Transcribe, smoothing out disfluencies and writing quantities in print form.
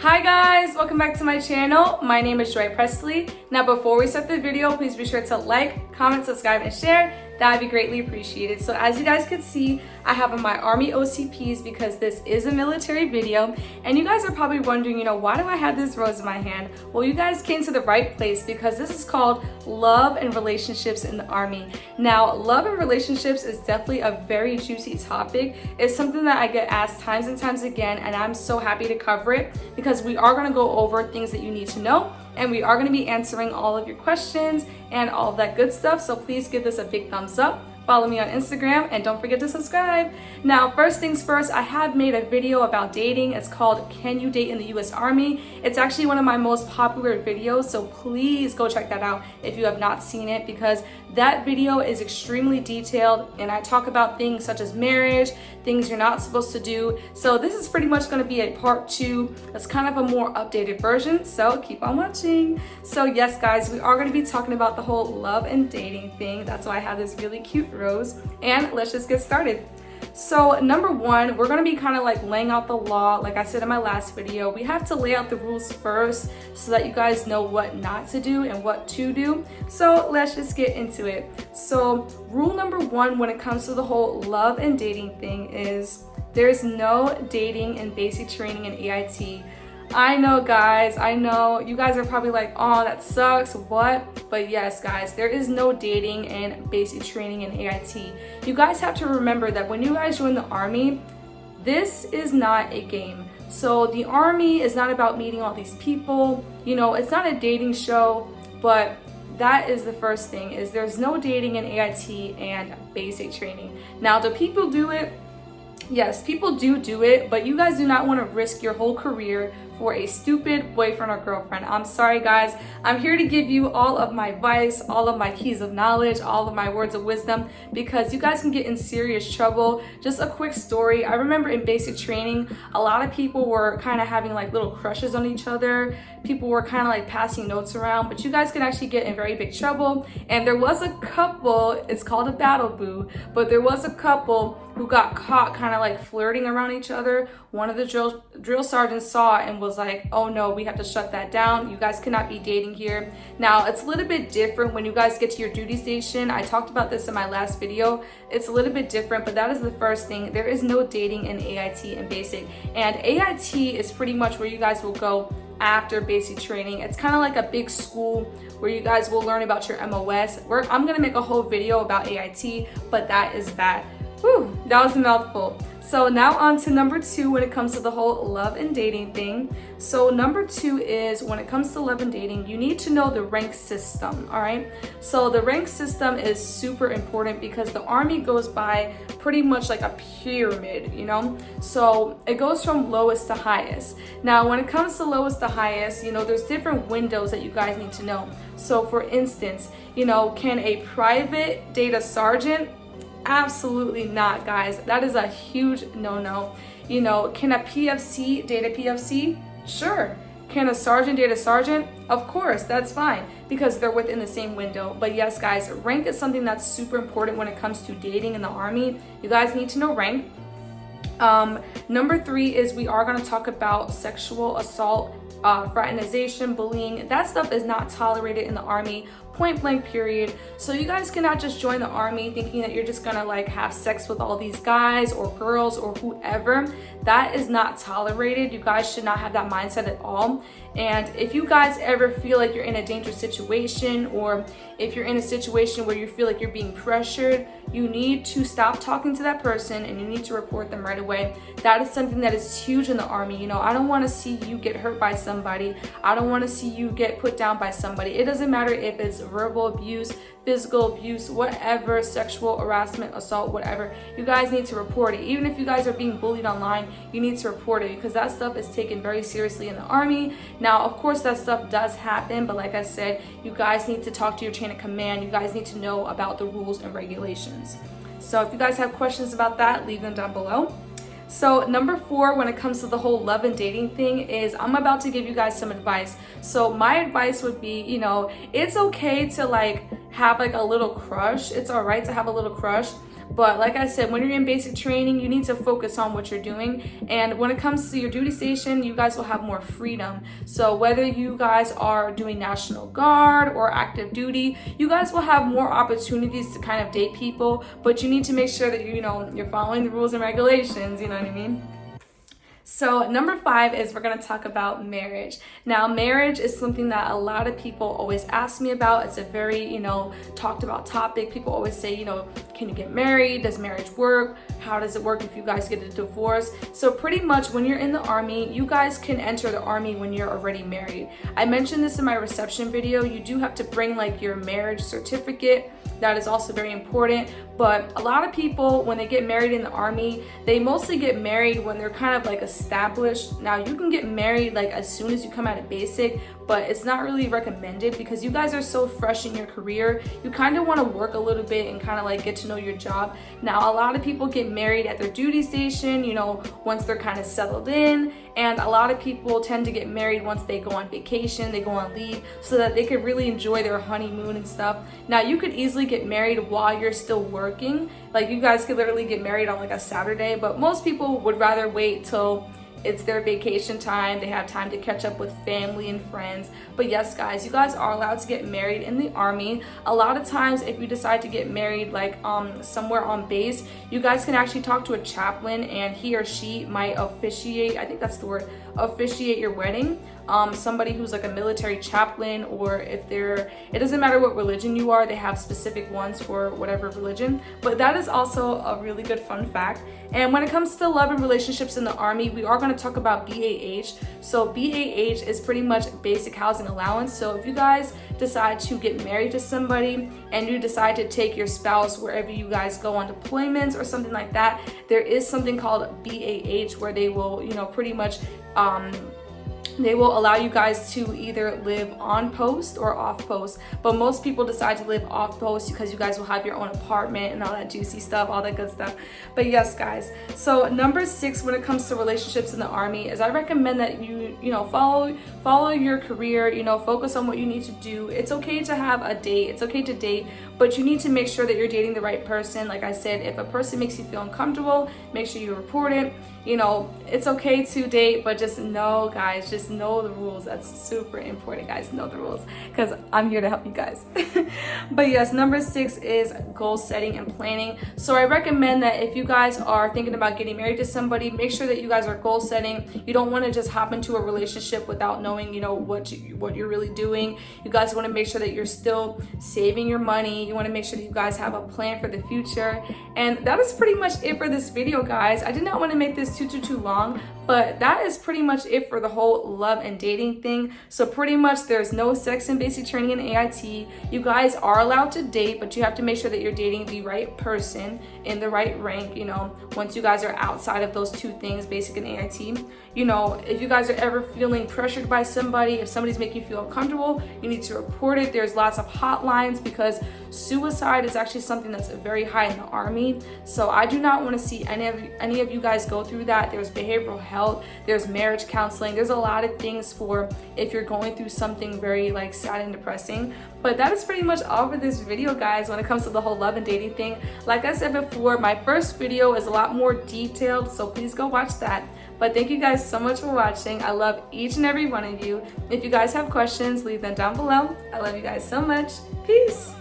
Hi guys, welcome back to my channel. My name is Joy Presley. Now before we start the video, please be sure to like, comment, subscribe, and share. That would be greatly appreciated. So as you guys can see, I have on my Army OCPs because this is a military video. And you guys are probably wondering, why do I have this rose in my hand? Well, you guys came to the right place because this is called Love and Relationships in the Army. Now, love and relationships is definitely a very juicy topic. It's something that I get asked times and times again, and I'm so happy to cover it because we are gonna go over things that you need to know, and we are going to be answering all of your questions and all of that good stuff. So please give this a big thumbs up. Follow me on Instagram and don't forget to subscribe. Now, first things first, I have made a video about dating. It's called Can You Date in the US Army? It's actually one of my most popular videos, so please go check that out if you have not seen it, because that video is extremely detailed and I talk about things such as marriage, things you're not supposed to do. So this is pretty much going to be a part 2. It's kind of a more updated version, so keep on watching. So yes guys, we are going to be talking about the whole love and dating thing. That's why I have this really cute rose, and let's just get started. So number one, we're going to be kind of like laying out the law. Like I said in my last video, we have to lay out the rules first so that you guys know what not to do and what to do. So let's just get into it. So rule number one when it comes to the whole love and dating thing is there's no dating in basic training and AIT. I know guys, I know you guys are probably like, oh, that sucks, what? But yes guys, there is no dating in basic training and AIT. You guys have to remember that when you guys join the Army, this is not a game. So the Army is not about meeting all these people, it's not a dating show, but that is the first thing, is there's no dating in AIT and basic training. Now, do people do it? Yes, people do it, but you guys do not want to risk your whole career for a stupid boyfriend or girlfriend. I'm sorry guys, I'm here to give you all of my advice, all of my keys of knowledge, all of my words of wisdom, because you guys can get in serious trouble. Just a quick story, I remember in basic training, a lot of people were kind of having like little crushes on each other. People were kind of like passing notes around, but you guys can actually get in very big trouble. And there was a couple, it's called a battle boo, but there was a couple who got caught kind of like flirting around each other. One of the drill sergeants saw it and was like, oh no, we have to shut that down. You guys cannot be dating here. Now, it's a little bit different when you guys get to your duty station. I talked about this in my last video. It's a little bit different, but that is the first thing. There is no dating in AIT and basic. And AIT is pretty much where you guys will go after basic training. It's kind of like a big school where you guys will learn about your MOS. I'm gonna make a whole video about AIT, but that is that. Whew, that was a mouthful. So now on to number 2 when it comes to the whole love and dating thing. So number 2 is when it comes to love and dating, you need to know the rank system, all right? So the rank system is super important because the Army goes by pretty much like a pyramid, So it goes from lowest to highest. Now, when it comes to lowest to highest, there's different windows that you guys need to know. So for instance, can a private date a sergeant? Absolutely not, guys. That is a huge no-no. Can a PFC date a PFC? Sure. Can a sergeant date a sergeant? Of course, that's fine because they're within the same window. But yes, guys, rank is something that's super important when it comes to dating in the Army. You guys need to know rank. Number 3 is we are going to talk about sexual assault, fraternization, bullying. That stuff is not tolerated in the Army, point blank period. So you guys cannot just join the Army thinking that you're just gonna like have sex with all these guys or girls or whoever. That is not tolerated. You guys should not have that mindset at all. And if you guys ever feel like you're in a dangerous situation, or if you're in a situation where you feel like you're being pressured, you need to stop talking to that person and you need to report them right away. That is something that is huge in the Army. I don't want to see you get hurt by somebody. I don't want to see you get put down by somebody. It doesn't matter if it's verbal abuse, physical abuse, whatever, sexual harassment, assault, whatever. You guys need to report it. Even if you guys are being bullied online, you need to report it because that stuff is taken very seriously in the Army. Now, of course, that stuff does happen, but like I said, you guys need to talk to your chain of command. You guys need to know about the rules and regulations. So if you guys have questions about that, leave them down below. So number 4, when it comes to the whole love and dating thing, is I'm about to give you guys some advice. So my advice would be, it's okay to like have like a little crush. It's all right to have a little crush, But like I said, when you're in basic training, you need to focus on what you're doing. And when it comes to your duty station, you guys will have more freedom. So whether you guys are doing National Guard or active duty, you guys will have more opportunities to kind of date people, but you need to make sure that you're following the rules and regulations, you know what I mean? So number 5 is we're going to talk about marriage. Now, marriage is something that a lot of people always ask me about. It's a very, talked about topic. People always say, can you get married? Does marriage work? How does it work if you guys get a divorce? So pretty much when you're in the Army, you guys can enter the Army when you're already married. I mentioned this in my reception video. You do have to bring like your marriage certificate. That is also very important. But a lot of people, when they get married in the Army, they mostly get married when they're kind of like established. Now, you can get married like as soon as you come out of basic, but it's not really recommended because you guys are so fresh in your career. You kind of want to work a little bit and kind of like get to know your job. Now, a lot of people get married at their duty station, once they're kind of settled in. And a lot of people tend to get married once they go on vacation, they go on leave, so that they could really enjoy their honeymoon and stuff. Now, you could easily get married while you're still working. Like, you guys could literally get married on like a Saturday, but most people would rather wait till it's their vacation time. They have time to catch up with family and friends. But yes, guys, you guys are allowed to get married in the Army. A lot of times, if you decide to get married like somewhere on base, you guys can actually talk to a chaplain and he or she might officiate, I think that's the word, officiate your wedding. Somebody who's like a military chaplain, or if it doesn't matter what religion you are, they have specific ones for whatever religion. But that is also a really good fun fact. And when it comes to love and relationships in the Army, we are going to talk about BAH. So BAH is pretty much basic housing allowance. So if you guys decide to get married to somebody and you decide to take your spouse wherever you guys go on deployments or something like that, there is something called BAH where they will, pretty much they will allow you guys to either live on post or off post, but most people decide to live off post because you guys will have your own apartment and all that juicy stuff, all that good stuff. But yes, guys, so number 6 when it comes to relationships in the Army is I recommend that you follow your career, focus on what you need to do. It's okay to have a date, it's okay to date, but you need to make sure that you're dating the right person. Like I said, if a person makes you feel uncomfortable, make sure you report it. It's okay to date, but just know, guys, just know the rules. That's super important, guys. Know the rules, because I'm here to help you guys. But yes, number 6 is goal setting and planning. So I recommend that if you guys are thinking about getting married to somebody, make sure that you guys are goal setting. You don't want to just hop into a relationship without knowing, what you're really doing. You guys want to make sure that you're still saving your money. You want to make sure that you guys have a plan for the future. And that is pretty much it for this video, guys. I did not want to make this too long, but that is pretty much it for the whole love and dating thing. So pretty much there's no sex in basic training in AIT. You guys are allowed to date, but you have to make sure that you're dating the right person in the right rank. Once you guys are outside of those 2 things, basic and AIT, if you guys are ever feeling pressured by somebody, if somebody's making you feel uncomfortable, you need to report it. There's lots of hotlines because suicide is actually something that's very high in the Army. So I do not want to see any of you guys go through that. There's behavioral health, there's marriage counseling, there's a lot of things for if you're going through something very like sad and depressing. But that is pretty much all for this video, guys, when it comes to the whole love and dating thing. Like I said before, my first video is a lot more detailed, so please go watch that. But thank you guys so much for watching. I love each and every one of you. If you guys have questions, leave them down below. I love you guys so much. Peace.